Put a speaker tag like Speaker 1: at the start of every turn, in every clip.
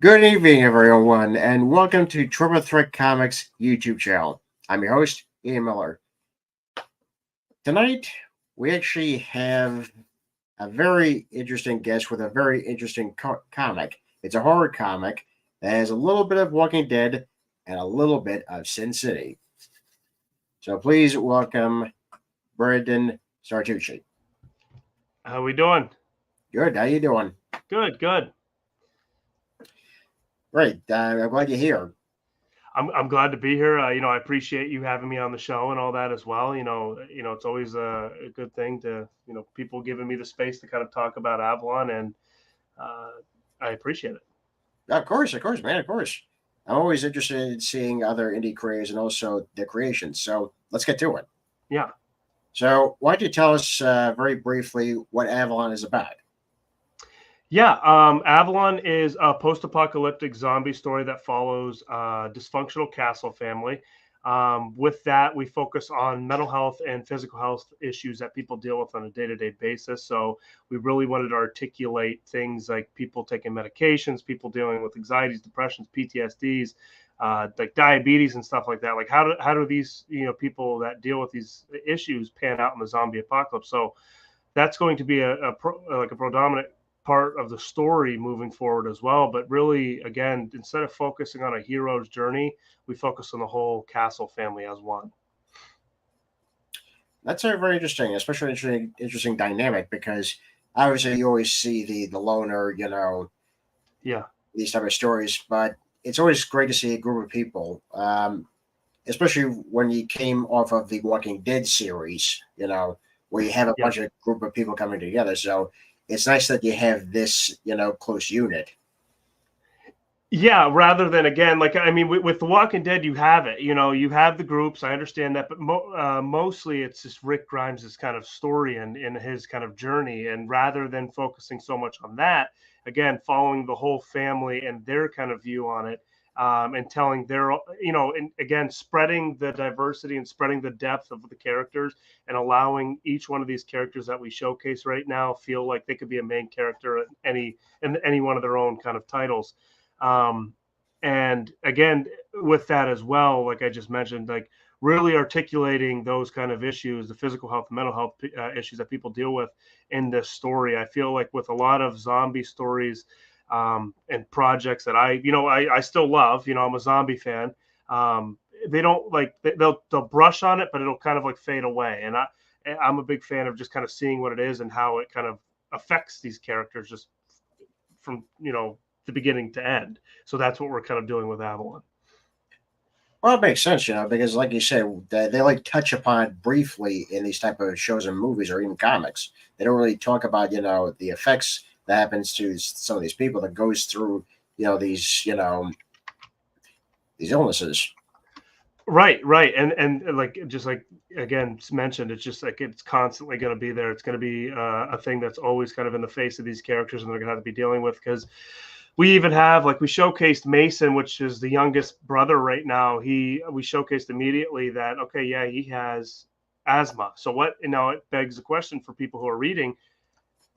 Speaker 1: Good evening, everyone, and welcome to Triple Threat Comics YouTube channel. I'm your host, Ian Miller. Tonight, we actually have a very interesting guest with a very interesting comic. It's a horror comic that has a little bit of Walking Dead and a little bit of Sin City. So please welcome Brandon Starocci.
Speaker 2: How we doing?
Speaker 1: Good. How you doing?
Speaker 2: Good.
Speaker 1: Great. I'm glad you're here.
Speaker 2: I'm glad to be here. I appreciate you having me on the show and all that as well. It's always a good thing to, people giving me the space to kind of talk about Avalon, and I appreciate it.
Speaker 1: Of course, man, of course. I'm always interested in seeing other indie creators and also their creations. So let's get to it.
Speaker 2: Yeah.
Speaker 1: So why don't you tell us very briefly what Avalon is about?
Speaker 2: Yeah, Avalon is a post-apocalyptic zombie story that follows a dysfunctional castle family. With that, we focus on mental health and physical health issues that people deal with on a day-to-day basis. So we really wanted to articulate things like people taking medications, people dealing with anxieties, depressions, PTSDs, like diabetes and stuff like that. Like how do these people that deal with these issues pan out in the zombie apocalypse? So that's going to be a predominant part of the story moving forward as well. But really, again, instead of focusing on a hero's journey, we focus on the whole castle family as one.
Speaker 1: That's a very interesting, especially interesting dynamic, because obviously you always see the loner,
Speaker 2: Yeah,
Speaker 1: these type of stories, but it's always great to see a group of people, especially when you came off of the Walking Dead series, where you have a bunch of group of people coming together. So it's nice that you have this, close unit.
Speaker 2: Yeah, rather than, again, like, I mean, with The Walking Dead, you have it, you have the groups. I understand that, but mostly it's just Rick Grimes' kind of story and in his kind of journey. And rather than focusing so much on that, again, following the whole family and their kind of view on it, and telling their, and again, spreading the diversity and spreading the depth of the characters and allowing each one of these characters that we showcase right now feel like they could be a main character in any one of their own kind of titles. And again, with that as well, like I just mentioned, like really articulating those kind of issues, the physical health, mental health issues that people deal with in this story. I feel like with a lot of zombie stories and projects that I still love, I'm a zombie fan. They don't like they'll brush on it, but it'll kind of like fade away. And I'm a big fan of just kind of seeing what it is and how it kind of affects these characters just from the beginning to end. So that's what we're kind of doing with Avalon.
Speaker 1: Well, it makes sense, because like you said, they like touch upon briefly in these type of shows and movies or even comics. They don't really talk about, the effects that happens to some of these people that goes through, these illnesses.
Speaker 2: Right. And like, just like, again, mentioned, it's just like it's constantly going to be there. It's going to be a thing that's always kind of in the face of these characters, and they're going to have to be dealing with, because we even have, like, we showcased Mason, which is the youngest brother right now. We showcased immediately that, okay, yeah, he has asthma. So what, it begs the question for people who are reading,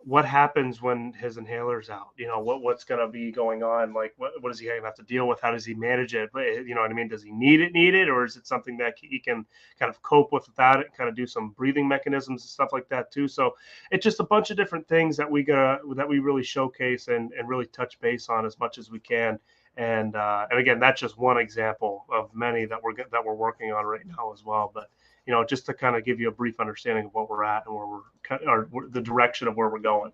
Speaker 2: what happens when his inhaler's out? What's going to be going on? Like, what is he going to have to deal with? How does he manage it? But you know what I mean? Does he need it? Or is it something that he can kind of cope with without it, kind of do some breathing mechanisms and stuff like that too? So it's just a bunch of different things that we really showcase and really touch base on as much as we can. And again, that's just one example of many that we're working on right now as well. But just to kind of give you a brief understanding of what we're at and or the direction of where we're going.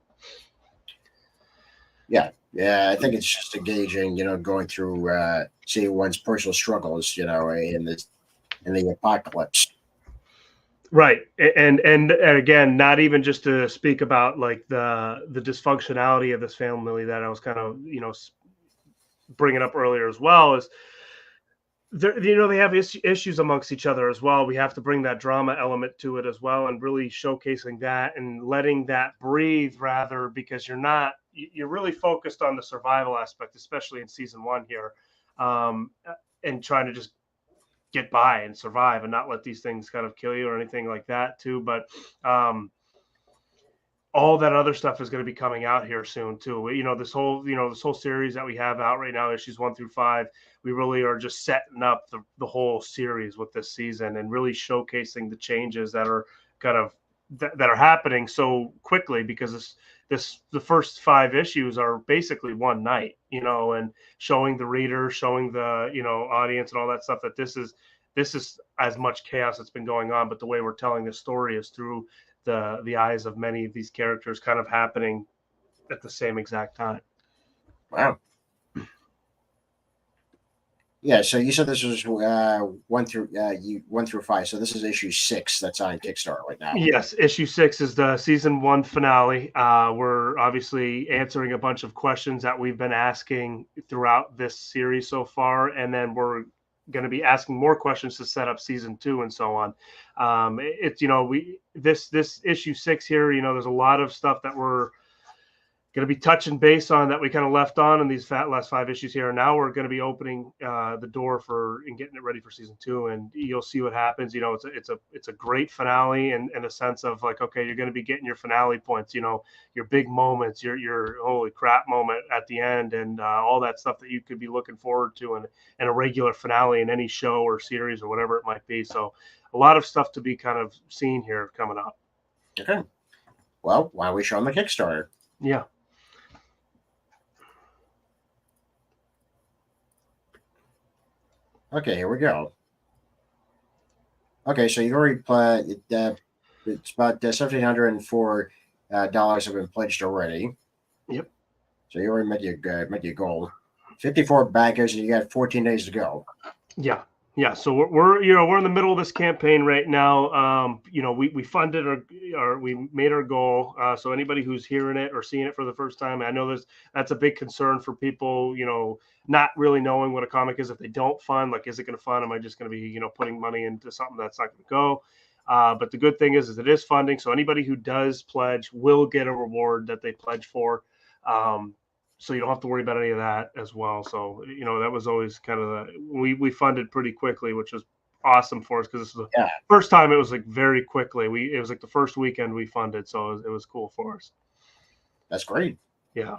Speaker 1: Yeah, I think it's just engaging, going through, seeing one's personal struggles, in the apocalypse.
Speaker 2: Right. And again, not even just to speak about like the dysfunctionality of this family that I was kind of, bringing up earlier as well, is they have issues amongst each other as well. We have to bring that drama element to it as well, and really showcasing that and letting that breathe, rather, because you're really focused on the survival aspect, especially in season 1 here, and trying to just get by and survive and not let these things kind of kill you or anything like that too. But all that other stuff is going to be coming out here soon too. This whole series that we have out right now, issues 1 through 5, we really are just setting up the whole series with this season and really showcasing the changes that are kind of that are happening so quickly, because the first 5 issues are basically one night, and showing the reader, showing the audience and all that stuff, that this is as much chaos that's been going on, but the way we're telling this story is through the eyes of many of these characters kind of happening at the same exact time.
Speaker 1: Wow. Yeah, so you said this was 1 through 5. So this is issue 6 that's on Kickstarter right now.
Speaker 2: Yes, issue 6 is the season 1 finale. We're obviously answering a bunch of questions that we've been asking throughout this series so far, and then we're going to be asking more questions to set up season 2 and so on. This issue 6 here, there's a lot of stuff that we're going to be touching base on that we kind of left on in these last 5 issues here. And now we're going to be opening the door and getting it ready for season 2, and you'll see what happens. It's a great finale in a sense of like, okay, you're going to be getting your finale points, your big moments, your holy crap moment at the end, and all that stuff that you could be looking forward to in a regular finale in any show or series or whatever it might be. So a lot of stuff to be kind of seen here coming up.
Speaker 1: Okay. Well, why don't we show them the Kickstarter?
Speaker 2: Yeah.
Speaker 1: Okay, here we go. Okay, so you already played. It's about $1,704 have been pledged already.
Speaker 2: Yep.
Speaker 1: So you already met your goal. 54 backers, and you got 14 days to go.
Speaker 2: Yeah. So we're in the middle of this campaign right now. We funded we made our goal. So anybody who's hearing it or seeing it for the first time, I know that's a big concern for people. Not really knowing what a comic is if they don't fund. Like, is it going to fund? Am I just going to be putting money into something that's not going to go? But the good thing is it is funding. So anybody who does pledge will get a reward that they pledge for. So you don't have to worry about any of that as well. So, that was always kind of we funded pretty quickly, which was awesome for us, because this is the first time it was like very quickly. It was like the first weekend we funded. So it was cool for us.
Speaker 1: That's great.
Speaker 2: Yeah.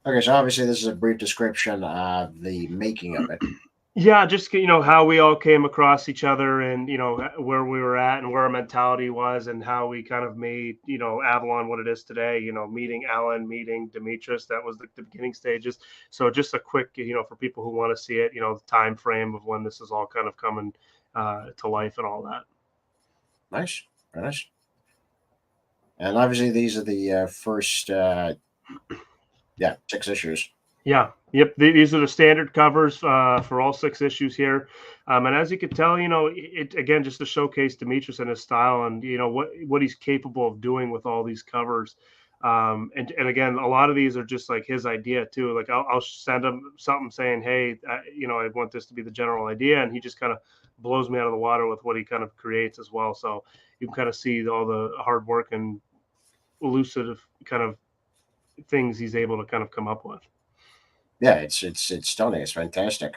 Speaker 1: Okay, so obviously this is a brief description of the making of it.
Speaker 2: Yeah, just how we all came across each other, and where we were at and where our mentality was, and how we kind of made Avalon what it is today. Meeting Alan, meeting Demetrius, that was the beginning stages. So just a quick for people who want to see it, the time frame of when this is all kind of coming to life and all that.
Speaker 1: Nice, very nice. And obviously these are the first 6 issues.
Speaker 2: Yeah. Yep. These are the standard covers for all 6 issues here. And as you can tell, it again, just to showcase Demetrius and his style, and, what he's capable of doing with all these covers. And again, a lot of these are just like his idea too. Like I'll send him something saying, hey, I want this to be the general idea. And he just kind of blows me out of the water with what he kind of creates as well. So you can kind of see all the hard work and elusive kind of things he's able to kind of come up with.
Speaker 1: Yeah, it's stunning. It's fantastic.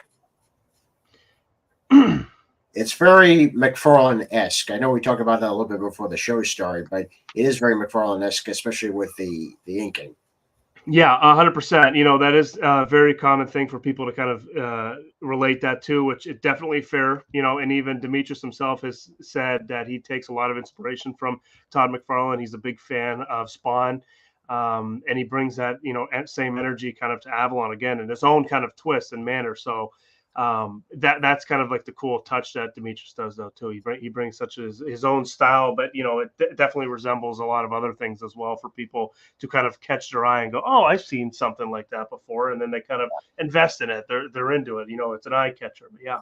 Speaker 1: It's very McFarlane-esque. I know we talked about that a little bit before the show started, but it is very McFarlane-esque, especially with the inking.
Speaker 2: Yeah, 100%. That is a very common thing for people to kind of relate that to, which is definitely fair. And even Demetrius himself has said that he takes a lot of inspiration from Todd McFarlane. He's a big fan of Spawn. And he brings that, same energy kind of to Avalon again in his own kind of twist and manner. So that's kind of like the cool touch that Demetrius does, though, too. He brings such his own style, but, it definitely resembles a lot of other things as well for people to kind of catch their eye and go, oh, I've seen something like that before. And then they kind of invest in it. They're into it. It's an eye catcher. But yeah.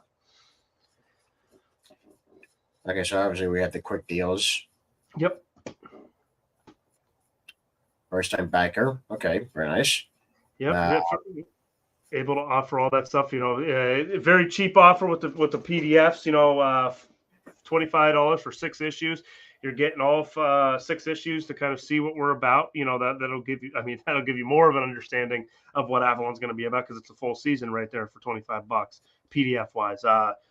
Speaker 1: Okay, so obviously we have the quick deals.
Speaker 2: Yep.
Speaker 1: First time backer. Okay, very nice.
Speaker 2: Yep. Able to offer all that stuff. Very cheap offer with the PDFs. $25 for 6 issues. You're getting all 6 issues to kind of see what we're about. That'll give you, I mean, that'll give you more of an understanding of what Avalon's going to be about, because it's a full season right there for $25 PDF wise.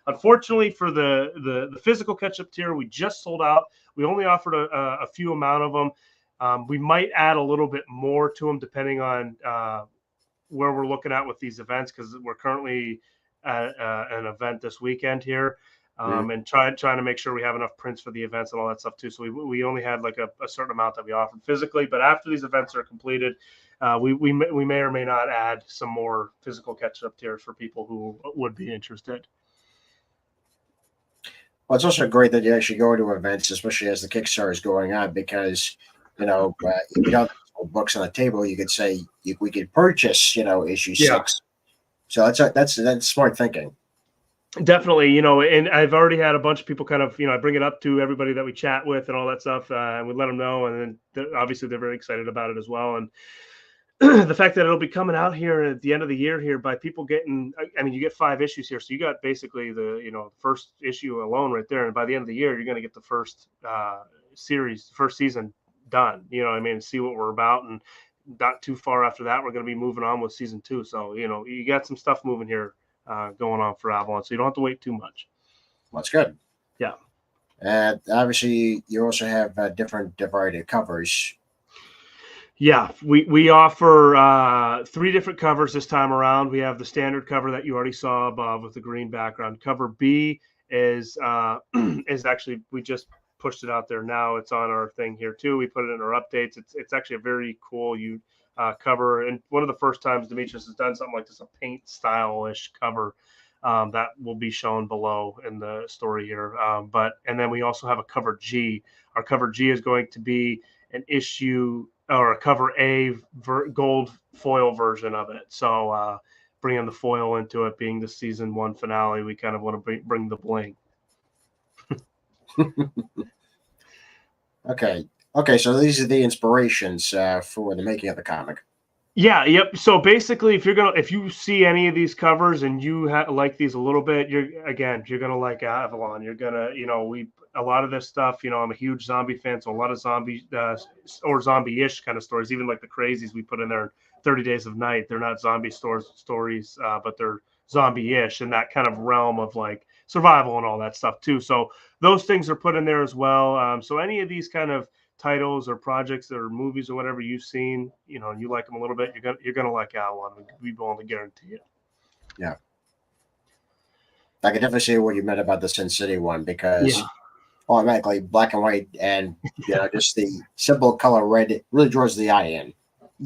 Speaker 2: Unfortunately for the physical catch up tier, we just sold out. We only offered a few amount of them. We might add a little bit more to them depending on where we're looking at with these events, because we're currently at an event this weekend here. And trying to make sure we have enough prints for the events and all that stuff too. So we only had like a certain amount that we offered physically, but after these events are completed, we may or may not add some more physical catch-up tiers for people who would be interested.
Speaker 1: Well, it's also great that you actually go to events, especially as the Kickstarter is going on, because if you don't have books on the table, you could say we could purchase issue 6. So that's smart thinking.
Speaker 2: Definitely, and I've already had a bunch of people kind of, I bring it up to everybody that we chat with and all that stuff, and we let them know, and then obviously they're very excited about it as well. And the fact that it'll be coming out here at the end of the year here by people getting, I mean, you get 5 issues here, so you got basically the first issue alone right there, and by the end of the year, you're going to get the first first season done. See what we're about, and not too far after that, we're going to be moving on with season 2. So you got some stuff moving here. Going on for Avalon, so you don't have to wait too much.
Speaker 1: Well, that's good.
Speaker 2: Yeah.
Speaker 1: Obviously, you also have different variety of covers.
Speaker 2: Yeah, we offer 3 different covers this time around. We have the standard cover that you already saw above with the green background. Cover B is actually, we just pushed it out there now. It's on our thing here too. We put it in our updates. It's actually a very cool cover, and one of the first times Demetrius has done something like this, a paint style-ish cover that will be shown below in the story here. And then we also have a cover G. Our cover G is going to be an issue or a cover A gold foil version of it. So bringing the foil into it, being the season 1 finale, we kind of want to bring the bling.
Speaker 1: Okay, so these are the inspirations for the making of the comic.
Speaker 2: Yeah, yep. So basically, if you see any of these covers and you like these a little bit, you're gonna like Avalon. You're gonna, a lot of this stuff. I'm a huge zombie fan, so a lot of zombie or zombie-ish kind of stories, even like the crazies we put in there. 30 Days of Night. They're not zombie stories, but they're zombie-ish in that kind of realm of like survival and all that stuff too. So those things are put in there as well. So any of these kind of titles or projects or movies or whatever you've seen, and you like them a little bit, you're gonna like Avalon. We willing to guarantee it.
Speaker 1: Yeah, I can definitely see what you meant about the Sin City one, because automatically black and white and just the simple color red, it really draws the eye in.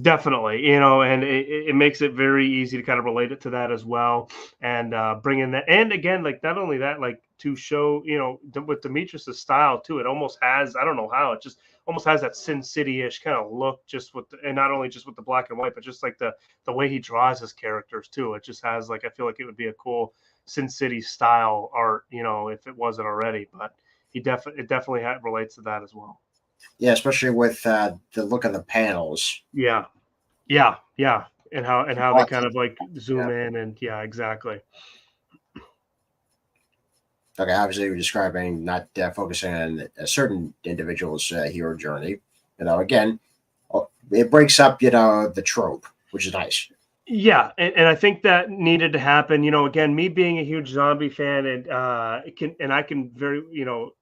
Speaker 2: Definitely, and it makes it very easy to kind of relate it to that as well, and bring in that. And again, like not only that, like to show, with Demetrius's style too, it almost has, I don't know how, it just almost has that Sin City-ish kind of look, just and not only just with the black and white, but just like the way he draws his characters too. It just has like, I feel like it would be a cool Sin City style art, if it wasn't already. But it definitely relates to that as well.
Speaker 1: Yeah, especially with the look of the panels.
Speaker 2: Yeah, and how they kind of like zoom in, and exactly.
Speaker 1: Okay, obviously you're describing not focusing on a certain individual's hero journey. Again, it breaks up, the trope, which is nice.
Speaker 2: Yeah, and I think that needed to happen. Again, me being a huge zombie fan, and I can very,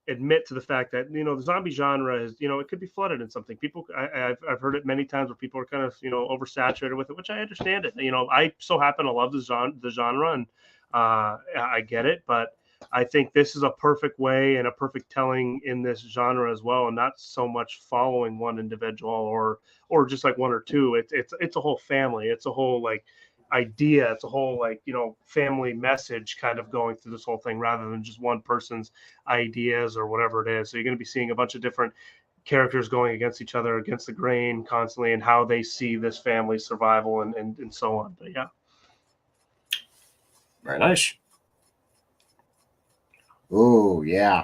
Speaker 2: admit to the fact that the zombie genre is, it could be flooded in something. People, I've heard it many times where people are kind of oversaturated with it, which I understand it. I so happen to love the genre, and I get it, but I think this is a perfect way and a perfect telling in this genre as well, and not so much following one individual or just like one or two. It's a whole family. It's a whole like idea. It's a whole like family message kind of going through this whole thing, rather than just one person's ideas or whatever it is. So you're going to be seeing a bunch of different characters going against each other, against the grain constantly, and how they see this family's survival and so on. But yeah,
Speaker 1: very nice. Oh yeah,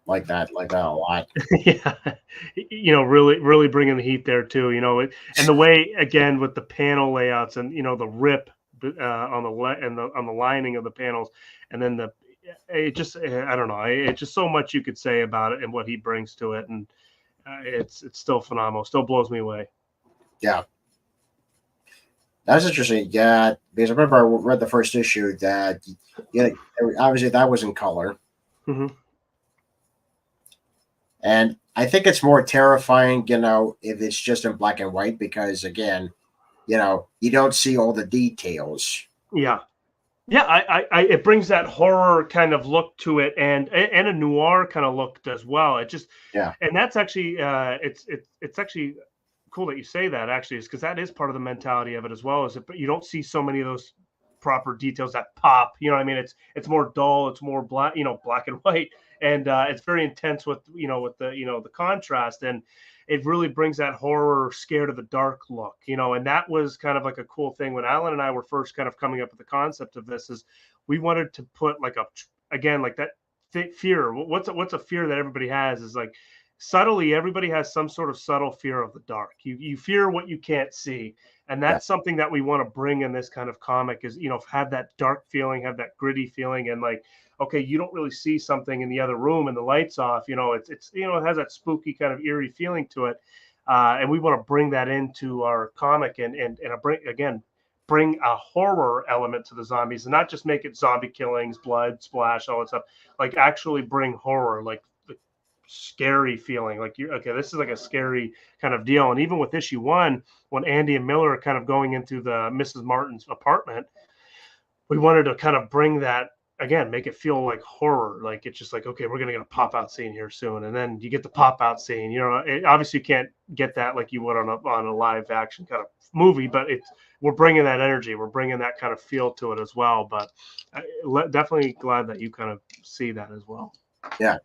Speaker 1: like that a lot.
Speaker 2: Yeah, really bringing the heat there too. And the way, again, with the panel layouts and the rip on the lining of the panels, and then it just, I don't know, it's just so much you could say about it and what he brings to it, and it's still phenomenal, still blows me away.
Speaker 1: Yeah. That's interesting. Yeah, because I remember I read the first issue that, yeah, obviously that was in color,
Speaker 2: Mm-hmm.
Speaker 1: and I think it's more terrifying, if it's just in black and white, because again, you don't see all the details.
Speaker 2: Yeah. Yeah, it brings that horror kind of look to it, and a noir kind of look as well. It just,
Speaker 1: Yeah,
Speaker 2: and that's actually, it's actually cool that you say that, actually, is because that is part of the mentality of it as well. Is that you don't see so many of those proper details that pop. You know what I mean? It's more dull. It's more black, black and white, and it's very intense with with the contrast, and it really brings that horror, scared of the dark look. And that was kind of like a cool thing when Alan and I were first kind of coming up with the concept of this. Is we wanted to put like again, like that fear. What's a fear that everybody has is like subtly, everybody has some sort of subtle fear of the dark. You fear what you can't see, and
Speaker 1: yeah,
Speaker 2: that's something that we want to bring in this kind of comic. Is have that dark feeling, have that gritty feeling, and like, okay, you don't really see something in the other room and the lights off. It's it has that spooky kind of eerie feeling to it, and we want to bring that into our comic, bring a horror element to the zombies, and not just make it zombie killings, blood splash, all that stuff. Like actually bring horror, like scary feeling, like you're okay, this is like a scary kind of deal. And even with issue 1, when Andy and Miller are kind of going into the Mrs. Martin's apartment, we wanted to kind of bring that again, make it feel like horror. Like it's just like, okay, we're gonna get a pop out scene here soon, and then you get the pop out scene. Obviously you can't get that like you would on a live action kind of movie, but we're bringing that energy, we're bringing that kind of feel to it as well. But definitely glad that you kind of see that as well.
Speaker 1: yeah.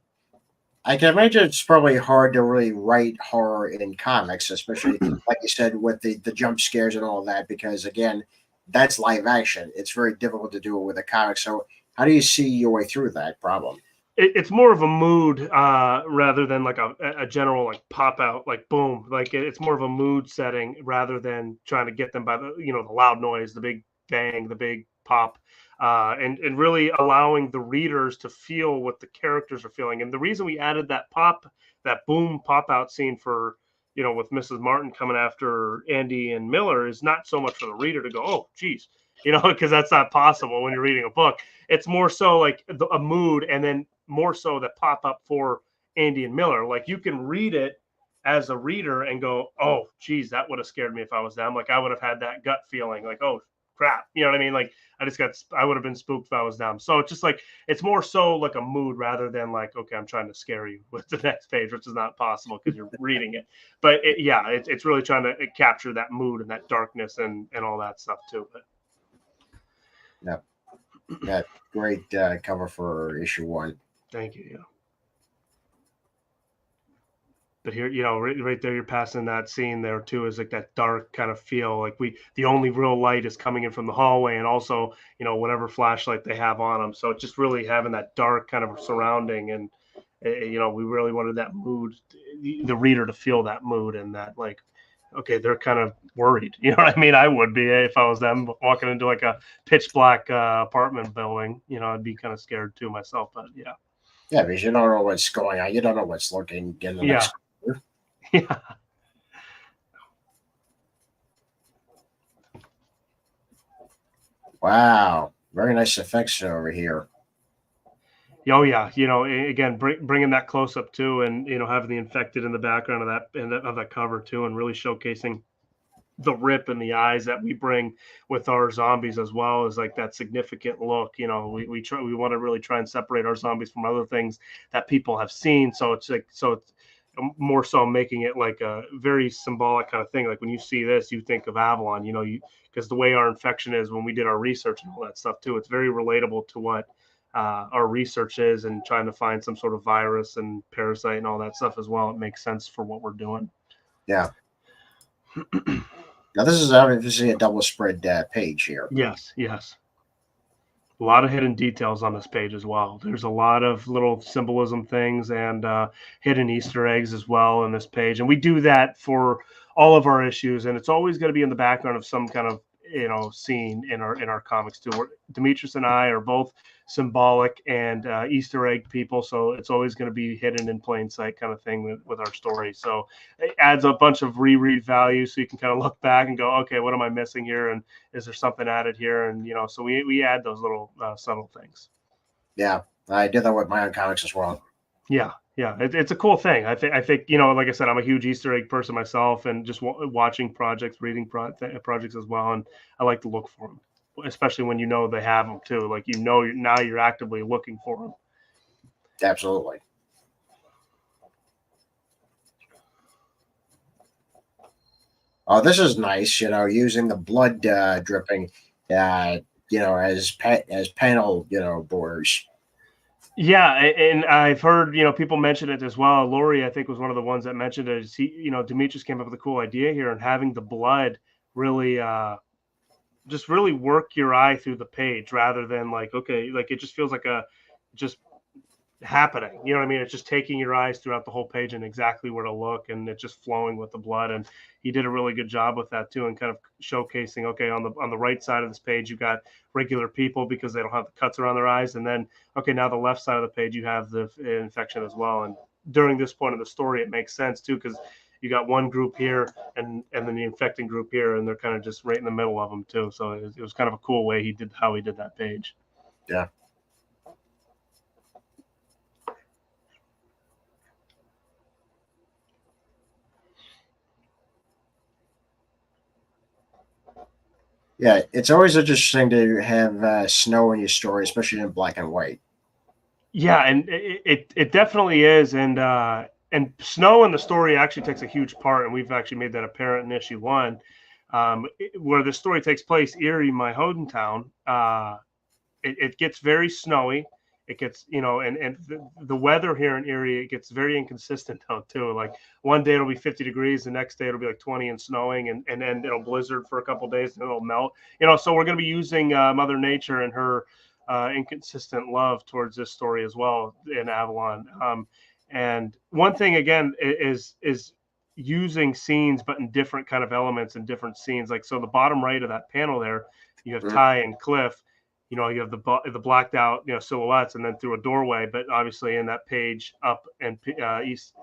Speaker 1: I can imagine it's probably hard to really write horror in comics, especially like you said with the jump scares and all that, because again, that's live action. It's very difficult to do it with a comic. So, how do you see your way through that problem?
Speaker 2: It's more of a mood rather than like a general like pop out, like boom. Like it's more of a mood setting rather than trying to get them by the loud noise, the big bang, the big pop, and really allowing the readers to feel what the characters are feeling. And the reason we added that boom pop out scene for with Mrs. Martin coming after Andy and Miller is not so much for the reader to go, oh geez, because that's not possible when you're reading a book. It's more so like a mood, and then more so that pop up for Andy and Miller. Like you can read it as a reader and go, oh, geez, that would have scared me if I was them. Like I would have had that gut feeling like, oh, crap. You know what I mean? Like I would have been spooked if I was them. So it's just like, it's more so like a mood rather than like, okay, I'm trying to scare you with the next page, which is not possible because you're reading it. But it's really trying to capture that mood and that darkness and all that stuff too. But
Speaker 1: Yeah, yeah, great cover for issue 1.
Speaker 2: thank you. Yeah. But here, right there, you're passing that scene there too, is like that dark kind of feel. Like the only real light is coming in from the hallway, and also, whatever flashlight they have on them. So it's just really having that dark kind of surrounding, and we really wanted that mood, the reader to feel that mood, and that like, okay, they're kind of worried. You know what I mean? I would be if I was them walking into like a pitch black apartment building. I'd be kind of scared too myself. But yeah.
Speaker 1: Yeah, because you don't know what's going on. You don't know what's looking in the
Speaker 2: Yeah.
Speaker 1: next quarter.
Speaker 2: Yeah.
Speaker 1: Wow, very nice effects over here.
Speaker 2: Oh yeah, again, bringing that close up too, and having the infected in the background of that cover too, and really showcasing the rip in the eyes that we bring with our zombies as well, is like that significant look. We want to really try and separate our zombies from other things that people have seen. So it's more so making it like a very symbolic kind of thing. Like when you see this, you think of Avalon. Because the way our infection is when we did our research and all that stuff too, it's very relatable to what our research is, and trying to find some sort of virus and parasite and all that stuff as well. It makes sense for what we're doing.
Speaker 1: Yeah. Now, this is obviously a double spread page here.
Speaker 2: Yes. A lot of hidden details on this page as well. There's a lot of little symbolism things and hidden Easter eggs as well in this page. And we do that for all of our issues. And it's always going to be in the background of some kind of scene in our comics too. Demetrius and I are both symbolic and Easter egg people, so it's always going to be hidden in plain sight kind of thing with our story. So it adds a bunch of reread value, so you can kind of look back and go, okay, what am I missing here, and is there something added here? And so we add those little subtle things.
Speaker 1: Yeah, I did that with my own comics as well.
Speaker 2: Yeah, it's a cool thing. I think like I said, I'm a huge Easter egg person myself, and just watching projects, reading projects as well, and I like to look for them, especially when they have them too. Like now you're actively looking for them.
Speaker 1: Absolutely. Oh, this is nice. Using the blood dripping, as panel, borders.
Speaker 2: Yeah, and I've heard people mention it as well. Lori, I think, was one of the ones that mentioned it. Demetrius came up with a cool idea here, and having the blood really just really work your eye through the page rather than like it just feels like just happening. You know what I mean? It's just taking your eyes throughout the whole page and exactly where to look, and it's just flowing with the blood. And he did a really good job with that too, and kind of showcasing, okay, on the right side of this page you got regular people because they don't have the cuts around their eyes, and then okay, now the left side of the page you have the infection as well. And during this point of the story, it makes sense too, because you got one group here and then the infecting group here, and they're kind of just right in the middle of them too. So it was kind of a cool way he did that page.
Speaker 1: Yeah. Yeah, it's always interesting to have snow in your story, especially in black and white.
Speaker 2: Yeah, and it definitely is, and snow in the story actually takes a huge part, and we've actually made that apparent in issue 1, where the story takes place, Erie, my hometown. It gets very snowy. It gets, and the weather here in Erie, it gets very inconsistent though too. Like one day it'll be 50 degrees, the next day it'll be like 20 and snowing, and then it'll blizzard for a couple of days and it'll melt. So we're going to be using Mother Nature and her inconsistent love towards this story as well in Avalon. And one thing again is using scenes, but in different kind of elements and different scenes. Like so, the bottom right of that panel there, you have Ty and Cliff. You have the blacked out, silhouettes, and then through a doorway. But obviously, in that page up and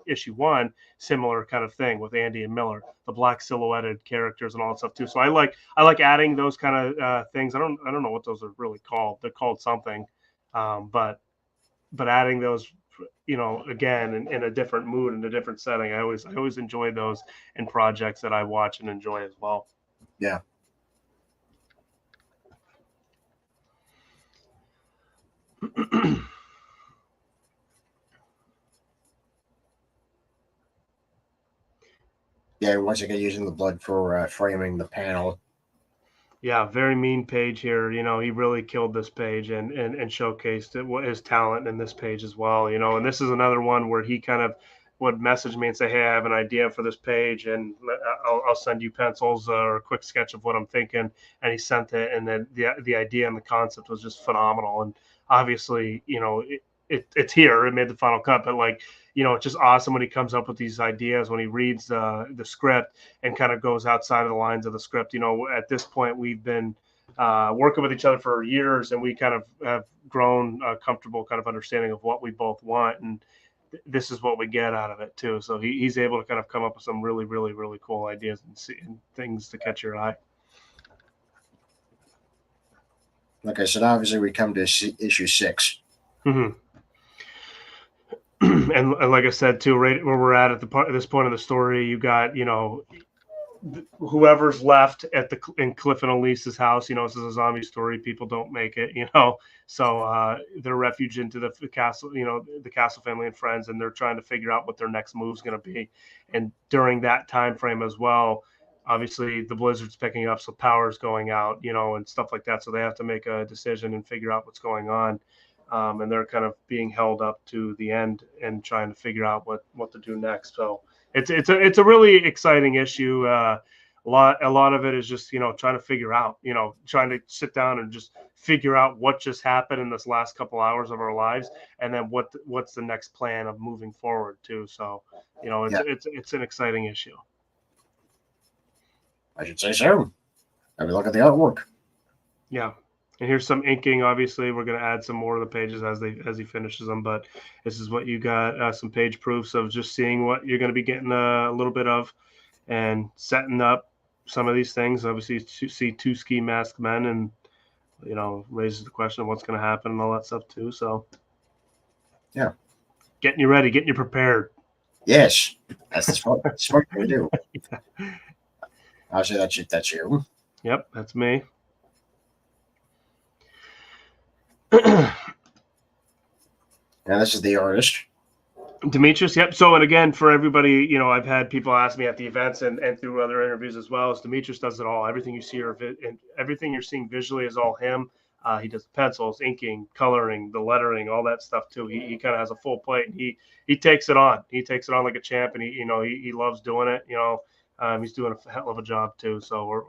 Speaker 2: issue 1, similar kind of thing with Andy and Miller, the black silhouetted characters and all that stuff too. So I like adding those kind of things. I don't know what those are really called. They're called something, but adding those, again in a different mood and a different setting. I always enjoy those in projects that I watch and enjoy as well.
Speaker 1: Yeah. Yeah, once again using the blood for framing the panel.
Speaker 2: Yeah, very mean page here. He really killed this page and showcased his talent in this page as well. And this is another one where he kind of would message me and say, "Hey, I have an idea for this page, and I'll send you pencils or a quick sketch of what I'm thinking." And he sent it, and then the idea and the concept was just phenomenal. And obviously, it's here. It made the final cut, but it's just awesome when he comes up with these ideas, when he reads the script and kind of goes outside of the lines of the script. At this point, we've been working with each other for years, and we kind of have grown comfortable kind of understanding of what we both want. And this is what we get out of it too. So he's able to kind of come up with some really, really, really cool ideas and things to catch your eye.
Speaker 1: Like I said, obviously we come to issue 6.
Speaker 2: Mm-hmm. And like I said too, right where we're at this point of the story, you got whoever's left in Cliff and Elise's house. This is a zombie story. People don't make it. So they're refuge into the castle. The castle family and friends, and they're trying to figure out what their next move is going to be. And during that time frame as well, obviously the blizzard's picking up, so power's going out. And stuff like that. So they have to make a decision and figure out what's going on. And they're kind of being held up to the end and trying to figure out what to do next. So it's a really exciting issue. A lot of it is just trying to figure out, trying to sit down and just figure out what just happened in this last couple hours of our lives, and then what's the next plan of moving forward too. So it's an exciting issue.
Speaker 1: I should say so. I mean, look at the artwork.
Speaker 2: Yeah. And here's some inking. Obviously, we're going to add some more of the pages as he finishes them. But this is what you got, some page proofs of just seeing what you're going to be getting a little bit of and setting up some of these things. Obviously, you see 2 ski masked men, and, raises the question of what's going to happen and all that stuff too. So,
Speaker 1: yeah.
Speaker 2: Getting you ready, getting you prepared.
Speaker 1: Yes. That's the smart thing to do.
Speaker 2: Yeah.
Speaker 1: I'll say that's you.
Speaker 2: Yep, that's me.
Speaker 1: And this is the artist.
Speaker 2: Demetrius, yep. So, and again, for everybody, I've had people ask me at the events and through other interviews as well. Demetrius does it all. Everything you see and everything you're seeing visually is all him. He does the pencils, inking, coloring, the lettering, all that stuff too. He kind of has a full plate. And he takes it on. He takes it on like a champ, and he loves doing it. He's doing a hell of a job too. So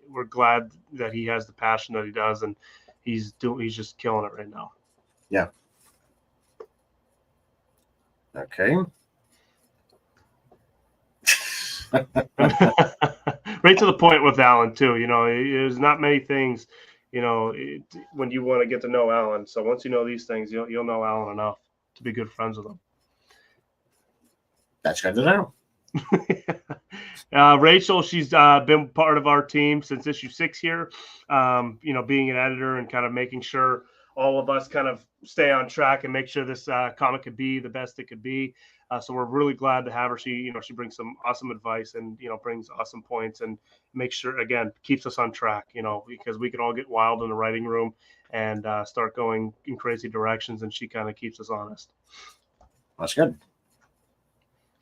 Speaker 2: we're glad that he has the passion that he does, and he's just killing it right now.
Speaker 1: Yeah. Okay.
Speaker 2: Right to the point with Alan too. There's not many things, when you want to get to know Alan. So once you know these things, you'll know Alan enough to be good friends with him.
Speaker 1: That's good to
Speaker 2: know. Rachel, she's been part of our team since issue 6 here. Being an editor and kind of making sure all of us kind of stay on track and make sure this comic could be the best it could be. So we're really glad to have her. She brings some awesome advice and, brings awesome points and makes sure, again, keeps us on track, because we could all get wild in the writing room and start going in crazy directions. And she kind of keeps us honest.
Speaker 1: That's good.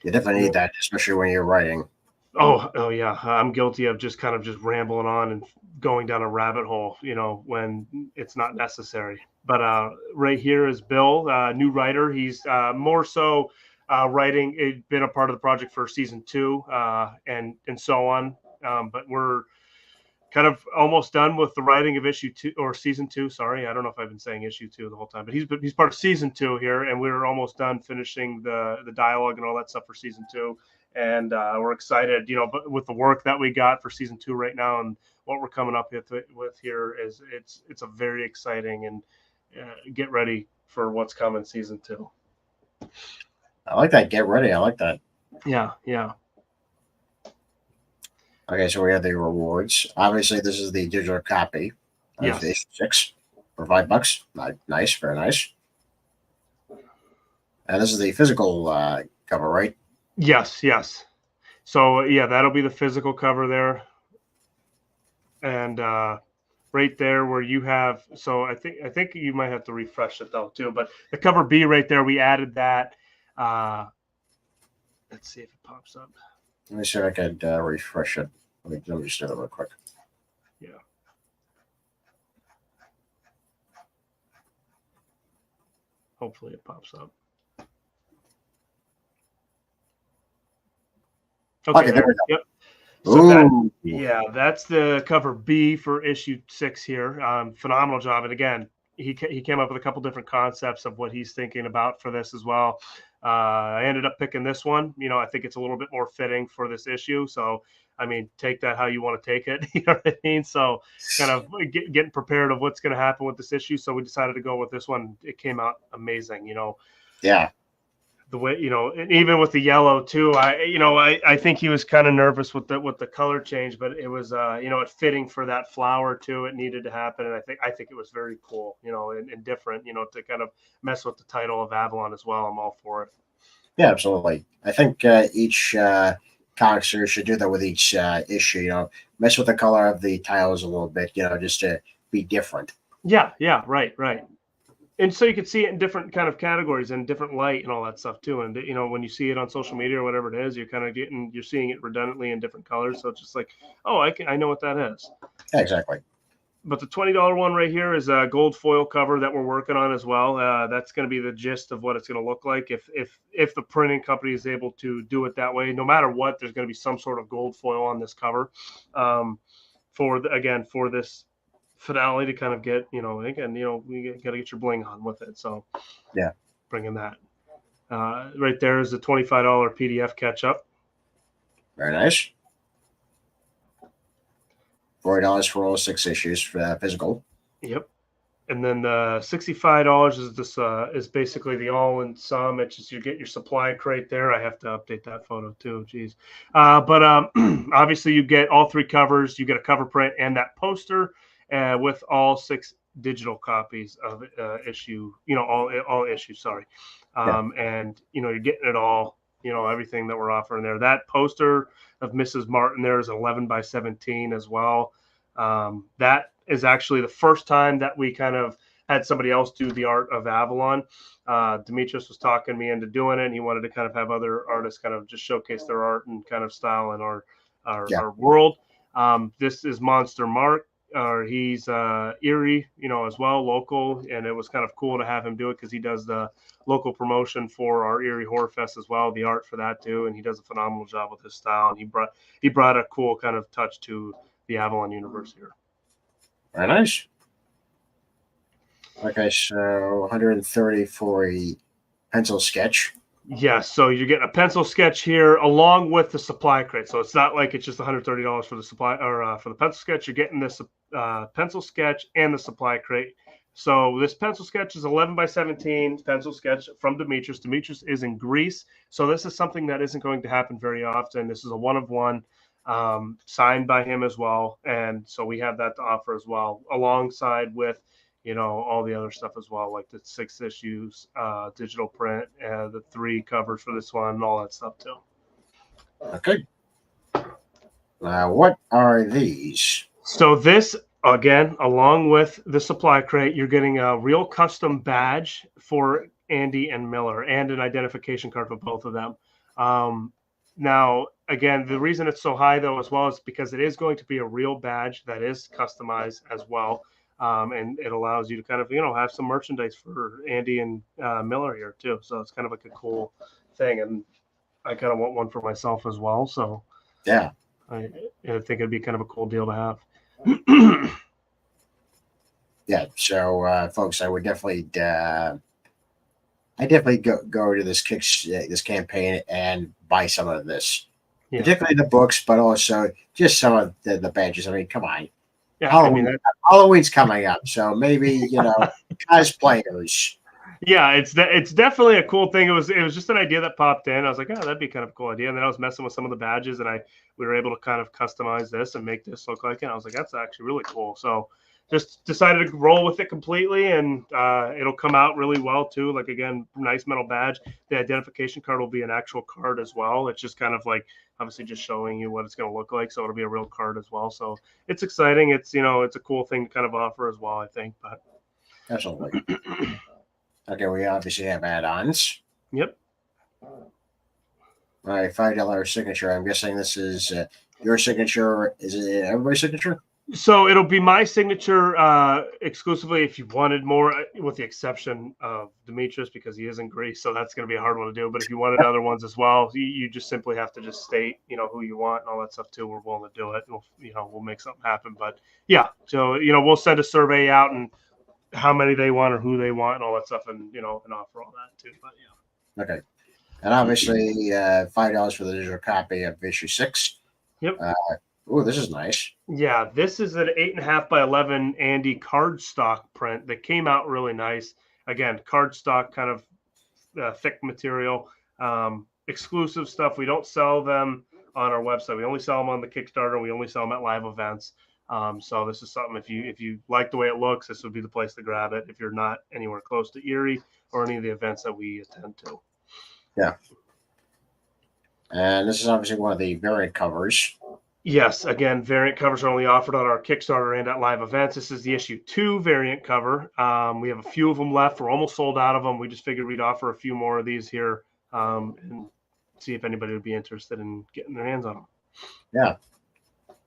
Speaker 1: You definitely need that, especially when you're writing.
Speaker 2: Oh yeah. I'm guilty of just rambling on and going down a rabbit hole, when it's not necessary. But right here is Bill, new writer. He's more so writing, been a part of the project for season 2 and so on. But we're kind of almost done with the writing of issue 2 or season 2. Sorry, I don't know if I've been saying issue 2 the whole time, but he's part of season 2 here, and we're almost done finishing the dialogue and all that stuff for season 2. And we're excited, but with the work that we got for season 2 right now and what we're coming up with here is it's a very exciting, and get ready for what's coming season 2.
Speaker 1: I like that. Get ready. I like that.
Speaker 2: Yeah.
Speaker 1: Okay, so we have the rewards. Obviously, this is the digital copy of
Speaker 2: Yes.
Speaker 1: issue 6 for $5. Nice, very nice. And this is the physical cover, right?
Speaker 2: Yes. So yeah, that'll be the physical cover there, and right there where you have. So I think you might have to refresh it though too. But the cover B right there, we added that. Let's see if it pops up.
Speaker 1: Let me see if I could refresh it. Let me just do it real quick.
Speaker 2: Yeah. Hopefully it pops up. Okay, there we go. Yep. So that's the cover B for issue 6 here. Phenomenal job. And again, he came up with a couple different concepts of what he's thinking about for this as well. I ended up picking this one. I think it's a little bit more fitting for this issue. So, I mean, take that how you want to take it. You know what I mean? So kind of getting prepared of what's going to happen with this issue. So we decided to go with this one. It came out amazing,
Speaker 1: Yeah.
Speaker 2: The way, and even with the yellow too, I think he was kind of nervous with the color change, but it was, it fitting for that flower too. It needed to happen. And I think it was very cool, and different, to kind of mess with the title of Avalon as well. I'm all for it.
Speaker 1: Yeah, absolutely. I think each comic series should do that with each issue, mess with the color of the titles a little bit, just to be different.
Speaker 2: Yeah. Right. And so you can see it in different kind of categories and different light and all that stuff too. And when you see it on social media or whatever it is, you're seeing it redundantly in different colors. So it's just like, oh, I know what that is.
Speaker 1: Yeah, exactly.
Speaker 2: But the $20 one right here is a gold foil cover that we're working on as well. That's going to be the gist of what it's going to look like. If the printing company is able to do it that way, no matter what, there's going to be some sort of gold foil on this cover for this finale to kind of get, again, we got to get your bling on with it. So
Speaker 1: yeah,
Speaker 2: bringing that right there is the $25 PDF catch up.
Speaker 1: Very nice. $40 for all 6 issues for physical.
Speaker 2: Yep. And then the $65 is this is basically the all-in sum. It's just you get your supply crate there. I have to update that photo too. Geez, but obviously you get all 3 covers. You get a cover print and that poster with all 6 digital copies of issue. All issues. Sorry, and you're getting it all. Everything that we're offering there. That poster of Mrs. Martin there is 11 by 17 as well. That is actually the first time that we kind of had somebody else do the art of Avalon. Demetrius was talking me into doing it, and he wanted to kind of have other artists kind of just showcase their art and kind of style in our world. This is Monster Mark, or he's Erie, as well, local, and it was kind of cool to have him do it because he does the local promotion for our Erie Horror Fest as well, the art for that too, and he does a phenomenal job with his style, and he brought a cool kind of touch to the Avalon universe here.
Speaker 1: Very nice. Okay, so 130 for a pencil sketch.
Speaker 2: Yes, so you're getting a pencil sketch here along with the supply crate. So it's not like it's just $130 for the supply or for the pencil sketch. You're getting this pencil sketch and the supply crate. So this pencil sketch is 11 by 17 pencil sketch from Demetrius. Demetrius is in Greece, so this is something that isn't going to happen very often. This is a one-of-one. Signed by him as well, and so we have that to offer as well, alongside with all the other stuff as well, like the 6 issues, digital print, the 3 covers for this one, and all that stuff too.
Speaker 1: Okay. What are these?
Speaker 2: So this, again, along with the supply crate, you're getting a real custom badge for Andy and Miller, and an identification card for both of them. Now, again, the reason it's so high, though, as well, is because it is going to be a real badge that is customized as well. And it allows you to kind of, have some merchandise for Andy and Miller here, too. So it's kind of like a cool thing. And I kind of want one for myself as well. So,
Speaker 1: yeah,
Speaker 2: I think it'd be kind of a cool deal to have.
Speaker 1: Yeah. So, folks, I would definitely go to this this campaign and buy some of this, particularly the books, but also just some of the badges. I mean, come on, Halloween's coming up, so maybe cosplayers.
Speaker 2: Yeah, it's definitely a cool thing. It was just an idea that popped in. I was like, oh, that'd be kind of a cool idea. And then I was messing with some of the badges, and we were able to kind of customize this and make this look like it. And I was like, that's actually really cool. So just decided to roll with it completely, and it'll come out really well too. Like, again, nice metal badge. The identification card will be an actual card as well. It's just kind of like obviously just showing you what it's going to look like. So it'll be a real card as well. So it's exciting. It's it's a cool thing to kind of offer as well, I think. But
Speaker 1: absolutely. Okay, we obviously have add-ons.
Speaker 2: Yep.
Speaker 1: All right, $5 signature. I'm guessing this is your signature. Is it everybody's signature?
Speaker 2: So it'll be my signature exclusively if you wanted more, with the exception of Demetrius, because he is in Greece. So that's going to be a hard one to do. But if you wanted other ones as well, you just simply have to just state, who you want and all that stuff too. We're willing to do it. We'll make something happen. But yeah, so, we'll send a survey out and how many they want or who they want and all that stuff, and and offer all that too. But yeah.
Speaker 1: Okay. And obviously $5 for the digital copy of issue 6.
Speaker 2: Yep.
Speaker 1: Oh, this is nice.
Speaker 2: Yeah, this is an 8.5 by 11 Andy cardstock print that came out really nice. Again, cardstock, kind of thick material, exclusive stuff. We don't sell them on our website. We only sell them on the Kickstarter. We only sell them at live events. So this is something, if you like the way it looks, this would be the place to grab it if you're not anywhere close to Erie or any of the events that we attend to.
Speaker 1: Yeah. And this is obviously one of the variant covers.
Speaker 2: Yes, again, variant covers are only offered on our Kickstarter and at live events. This is the issue 2 variant cover. We have a few of them left. We're almost sold out of them. We just figured we'd offer a few more of these here and see if anybody would be interested in getting their hands on them. Yeah.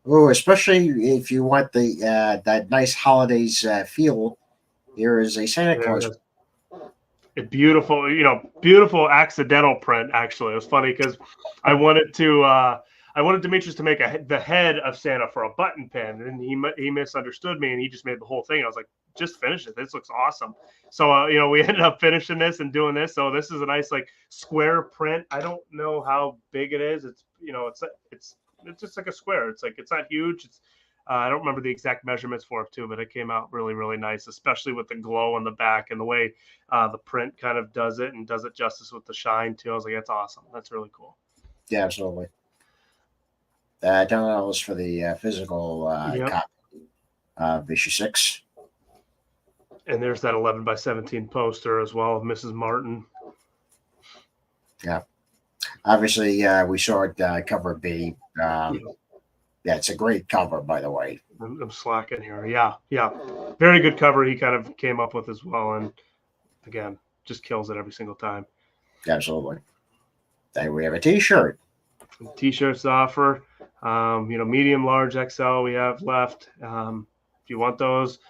Speaker 1: Oh, especially if you want the that nice holidays feel. Here is a Santa Claus.
Speaker 2: A beautiful, beautiful accidental print. Actually, it was funny because I wanted Demetrius to make the head of Santa for a button pen, and he misunderstood me, and he just made the whole thing. I was like, just finish it. This looks awesome. So we ended up finishing this and doing this. So this is a nice square print. I don't know how big it is. It's it's just like a square. It's not huge. It's I don't remember the exact measurements for it too, but it came out really, really nice, especially with the glow on the back and the way the print kind of does it and does it justice with the shine too. I was like, that's awesome. That's really cool.
Speaker 1: Yeah, absolutely. $10 for the physical
Speaker 2: Yep.
Speaker 1: copy of issue 6.
Speaker 2: And there's that 11 by 17 poster as well of Mrs. Martin.
Speaker 1: Yeah. Obviously, we saw it cover B. Yeah, it's a great cover, by the way.
Speaker 2: I'm slacking here. Yeah. Very good cover he kind of came up with as well. And again, just kills it every single time.
Speaker 1: Absolutely. Then we have a T-shirt.
Speaker 2: T-shirts to offer. Medium, large, XL we have left. If you want those,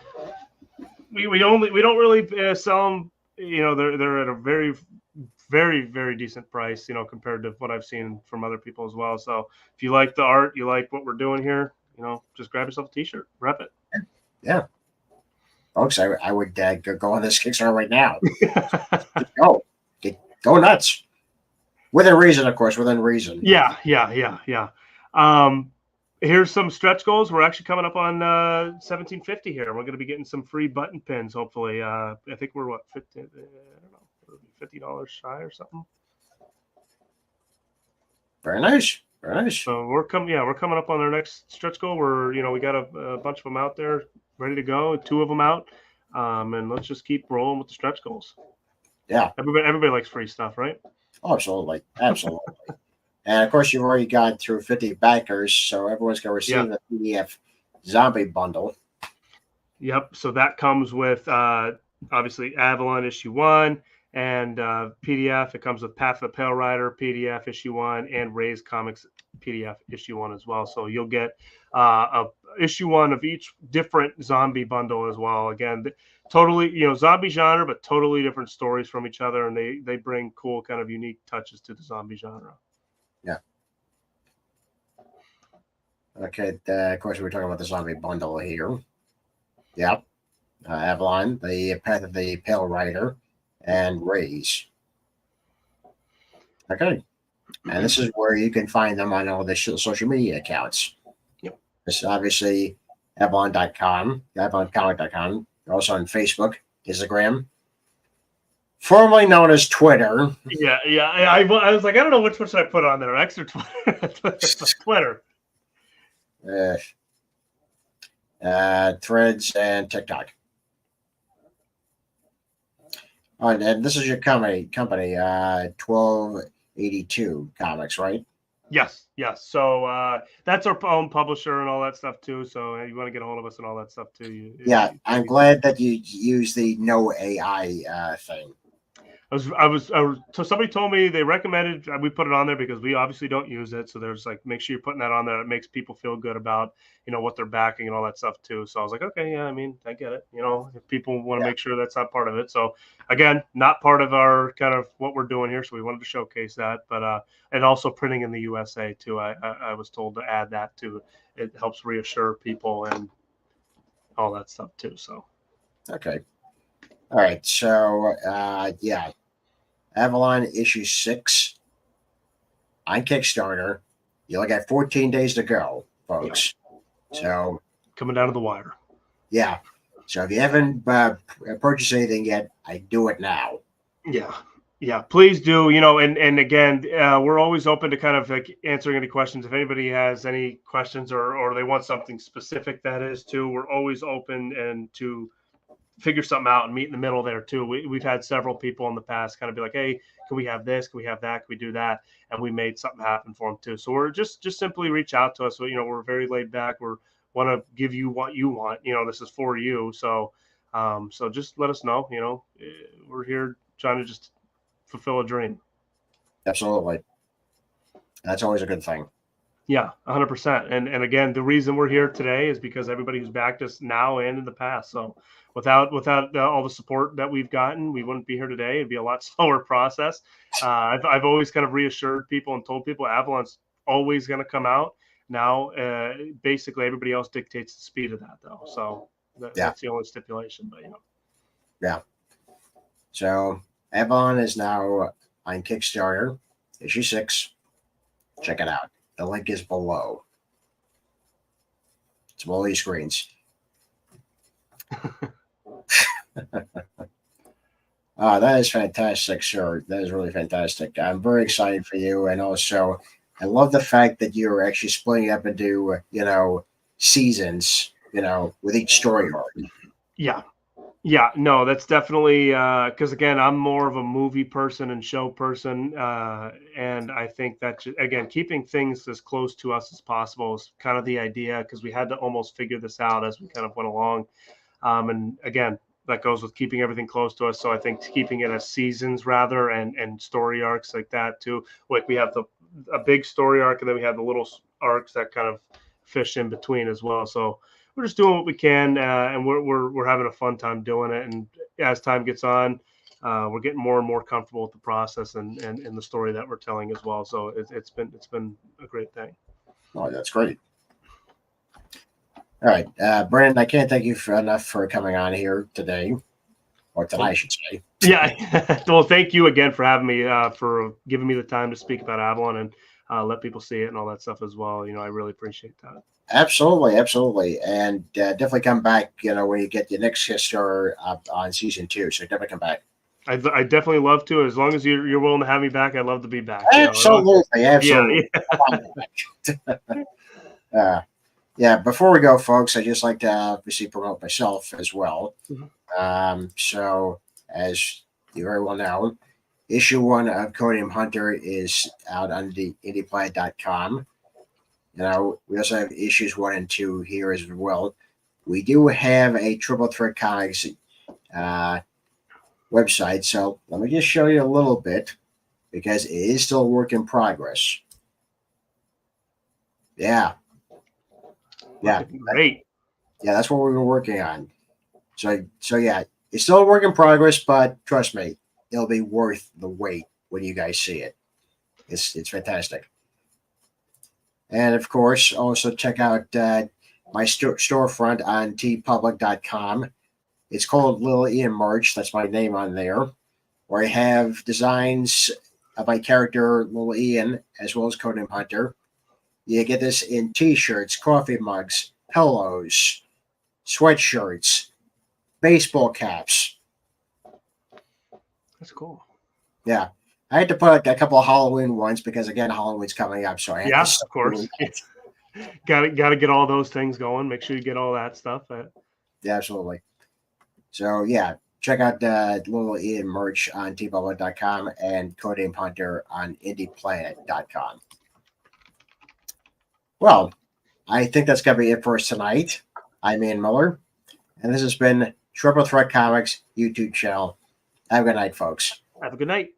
Speaker 2: we don't really sell them. They're at a very, very, very decent price. Compared to what I've seen from other people as well. So if you like the art, you like what we're doing here, just grab yourself a T-shirt, rep it.
Speaker 1: Yeah, folks, I would go on this Kickstarter right now. Go nuts. Within reason, of course. Within reason.
Speaker 2: Yeah. Here's some stretch goals. We're actually coming up on 1750 here. We're going to be getting some free button pins. Hopefully, I think we're what 50. I don't know, $50 shy or something.
Speaker 1: Very nice. Very nice.
Speaker 2: So we're coming up on our next stretch goal. We got a bunch of them out there ready to go. 2 of them out, and let's just keep rolling with the stretch goals.
Speaker 1: Yeah.
Speaker 2: Everybody likes free stuff, right?
Speaker 1: Oh, absolutely. And of course, you've already gone through 50 backers, so everyone's going to receive the PDF zombie bundle.
Speaker 2: Yep. So that comes with obviously Avalon issue 1 and PDF. It comes with Path of the Pale Rider PDF issue 1 and Ray's Comics PDF issue 1 as well. So you'll get a issue 1 of each different zombie bundle as well. Again, totally, zombie genre, but totally different stories from each other, and they bring cool kind of unique touches to the zombie genre.
Speaker 1: Yeah. Okay. Of course, we're talking about the zombie bundle here. Yep. Avalon, the Path of the Pale Rider, and Rays. Okay. And this is where you can find them on all the social media accounts.
Speaker 2: Yep.
Speaker 1: This is obviously Avalon.com, AvalonComic.com. Also on Facebook, Instagram, formerly known as Twitter.
Speaker 2: Yeah. I was like, I don't know which one should I put on there, X or Twitter. Twitter.
Speaker 1: Threads and TikTok. Oh, and this is your company, 1282 Comics, right?
Speaker 2: Yes. So that's our own publisher and all that stuff too. So you want to get a hold of us and all that stuff too.
Speaker 1: I'm glad that you use the no AI thing.
Speaker 2: So somebody told me they recommended we put it on there because we obviously don't use it. So there's like, make sure you're putting that on there. It makes people feel good about, what they're backing and all that stuff too. So I was like, okay, yeah, I mean, I get it. If people want to make sure that's not part of it. So again, not part of our kind of what we're doing here. So we wanted to showcase that, but, and also printing in the USA too. I was told to add that too. It helps reassure people and all that stuff too. So.
Speaker 1: Okay. All right. So, Avalon issue 6 on Kickstarter. You only got 14 days to go, folks. So
Speaker 2: coming down to the wire.
Speaker 1: Yeah. So if you haven't purchased anything yet, I do it now.
Speaker 2: Yeah, please do. And again, we're always open to kind of like answering any questions. If anybody has any questions or they want something specific, that is too, we're always open and to figure something out and meet in the middle there too. We've had several people in the past kind of be like, hey, can we have this? Can we have that? Can we do that? And we made something happen for them too. So we're just simply reach out to us. So, we're very laid back. We're want to give you what you want. This is for you. So, so just let us know, we're here trying to just fulfill a dream.
Speaker 1: Absolutely. That's always a good thing.
Speaker 2: Yeah, 100%. And again, the reason we're here today is because everybody who's backed us now and in the past. So without all the support that we've gotten, we wouldn't be here today. It'd be a lot slower process. I've always kind of reassured people and told people Avalon's always going to come out. Now, basically, everybody else dictates the speed of that, though. So that's the only stipulation. But
Speaker 1: Yeah. So Avalon is now on Kickstarter, issue 6. Check it out. The link is below. some Lily screens. That is fantastic, sir. That is really fantastic. I'm very excited for you, and also I love the fact that you're actually splitting up into seasons, with each story arc.
Speaker 2: Yeah. Yeah, no, that's definitely because again, I'm more of a movie person and show person, and I think that again, keeping things as close to us as possible is kind of the idea because we had to almost figure this out as we kind of went along. And again, that goes with keeping everything close to us. So I think keeping it as seasons rather and story arcs like that too. Like we have a big story arc, and then we have the little arcs that kind of fish in between as well. So we're just doing what we can, and we're having a fun time doing it. And as time gets on, we're getting more and more comfortable with the process and the story that we're telling as well. So it's been a great thing.
Speaker 1: Oh, that's great. All right, Brandon, I can't thank you enough for coming on here today, or tonight, I should say.
Speaker 2: Yeah. Well, thank you again for having me, for giving me the time to speak about Avalon and let people see it and all that stuff as well. I really appreciate that.
Speaker 1: Absolutely, absolutely, and definitely come back. When you get your next Kickstarter up on season 2, so definitely come back.
Speaker 2: I definitely love to. As long as you're willing to have me back, I'd love to be back.
Speaker 1: Absolutely, absolutely.
Speaker 2: Yeah.
Speaker 1: Yeah. Before we go, folks, I just like to obviously promote myself as well.
Speaker 2: Mhm.
Speaker 1: So, as you very well know, issue 1 of Codium Hunter is out on the indieplanet.com. We also have issues 1 and 2 here as well. We do have a Triple Threat Comics website, so let me just show you a little bit because it is still a work in progress. Yeah.
Speaker 2: Great.
Speaker 1: Yeah, that's what we've been working on. So yeah, it's still a work in progress, but trust me, it'll be worth the wait when you guys see it. It's fantastic. And of course, also check out my storefront on tpublic.com. It's called Little Ian March. That's my name on there, where I have designs of my character, Little Ian, as well as Conan Hunter. You get this in t-shirts, coffee mugs, pillows, sweatshirts, baseball caps.
Speaker 2: That's cool.
Speaker 1: Yeah. I had to put a couple of Halloween ones because, again, Halloween's coming up. So I had to.
Speaker 2: Of course. Got to get all those things going. Make sure you get all that stuff.
Speaker 1: Yeah, absolutely. So, yeah, check out Little Ian merch on tpublic.com and Codename Hunter on indieplanet.com. Well, I think that's going to be it for us tonight. I'm Ian Miller, and this has been Triple Threat Comics YouTube channel. Have a good night, folks.
Speaker 2: Have a good night.